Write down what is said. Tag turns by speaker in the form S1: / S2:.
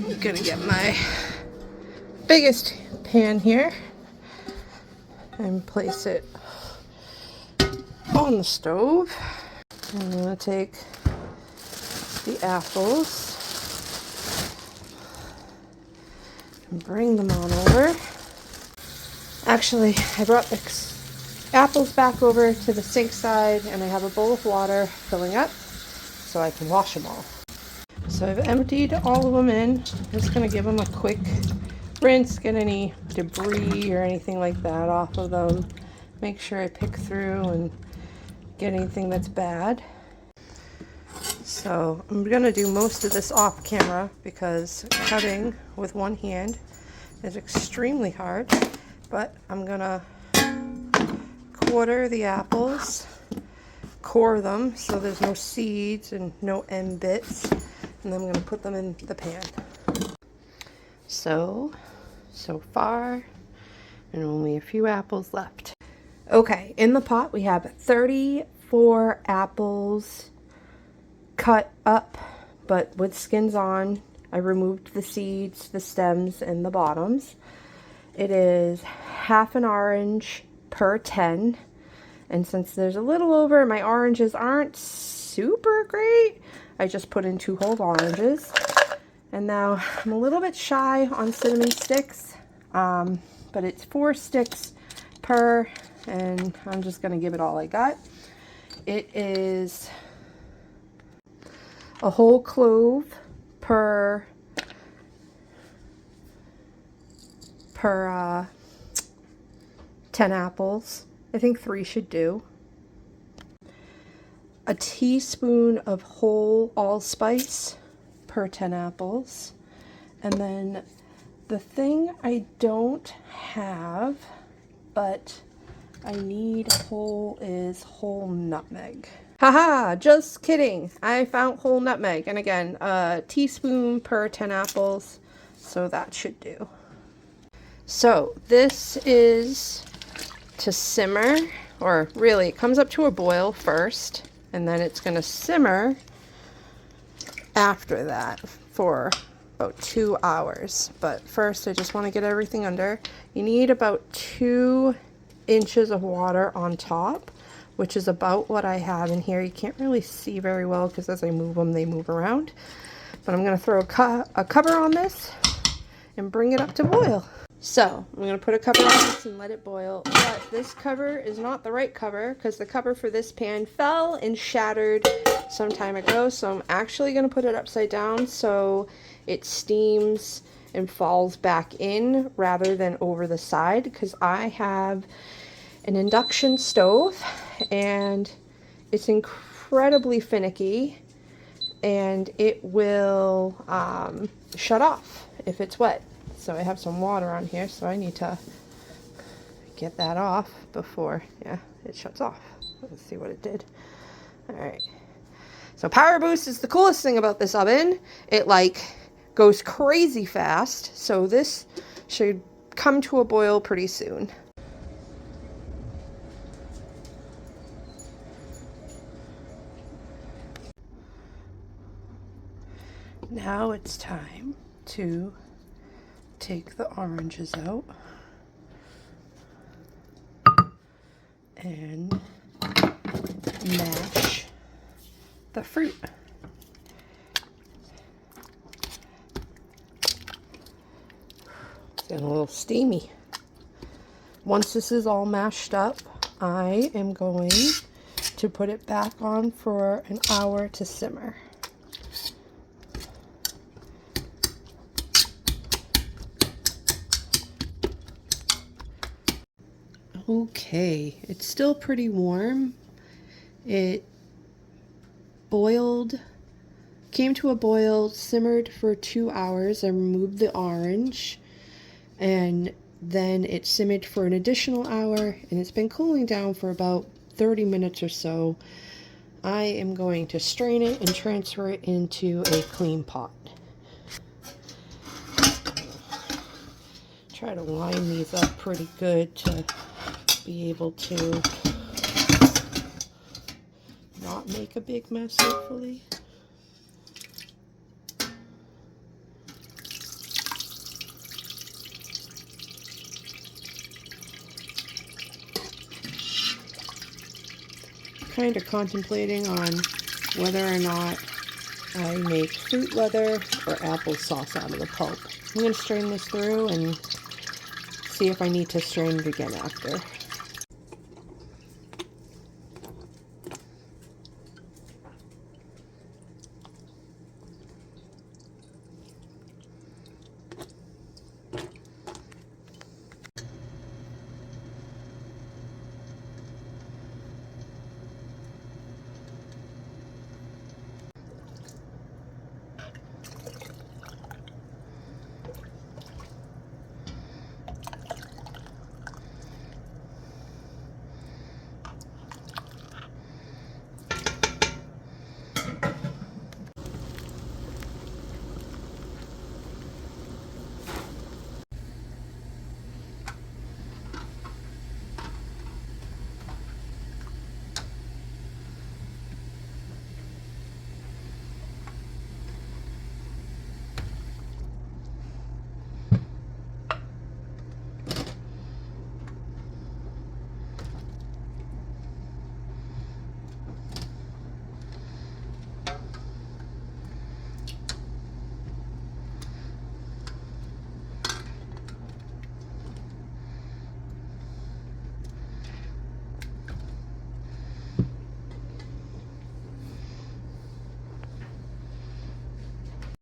S1: I'm gonna get my biggest pan here and place it on the stove. I'm gonna take the apples and bring them on over. Actually, I brought the apples back over to the sink side, and I have a bowl of water filling up so I can wash them all. So I've emptied all of them in. I'm just going to give them a quick rinse, get any debris or anything like that off of them. Make sure I pick through and get anything that's bad. So I'm going to do most of this off camera because cutting with one hand is extremely hard. But I'm going to quarter the apples, core them so there's no seeds and no end bits, and then I'm going to put them in the pan. So far, and only a few apples left. Okay, in the pot we have 34 apples cut up, but with skins on. I removed the seeds, the stems, and the bottoms. It is half an orange per 10, and since there's a little over, my oranges aren't super great, I just put in 2 whole oranges. And now I'm a little bit shy on cinnamon sticks, but it's 4 sticks per, and I'm just going to give it all I got. It is a whole clove per 10 apples. I think 3 should do. A teaspoon of whole allspice per 10 apples. And then the thing I don't have, but I need whole, is whole nutmeg. Haha, just kidding. I found whole nutmeg. And again, a teaspoon per 10 apples. So that should do. So this is to simmer, or really it comes up to a boil first, and then it's going to simmer after that for about 2 hours. But first I just want to get everything under. You need about 2 inches of water on top, which is about what I have in here. You can't really see very well because as I move them, they move around. But I'm going to throw a cover on this and bring it up to boil. So I'm going to put a cover on this and let it boil, but this cover is not the right cover because the cover for this pan fell and shattered some time ago. So I'm actually going to put it upside down so it steams and falls back in rather than over the side, because I have an induction stove and it's incredibly finicky and it will shut off if it's wet. So I have some water on here, so I need to get that off before, yeah, it shuts off. Let's see what it did. All right. So power boost is the coolest thing about this oven. It like goes crazy fast. So this should come to a boil pretty soon. Now it's time to take the oranges out and mash the fruit. It's getting a little steamy. Once this is all mashed up, I am going to put it back on for an hour to simmer. Okay, it's still pretty warm. It boiled, came to a boil, simmered for 2 hours. I removed the orange, and then it simmered for an additional hour, and it's been cooling down for about 30 minutes or so. I am going to strain it and transfer it into a clean pot. Try to line these up pretty good to be able to not make a big mess, hopefully. kind of contemplating on whether or not I make fruit leather or applesauce out of the pulp. I'm going to strain this through and see if I need to strain it again after.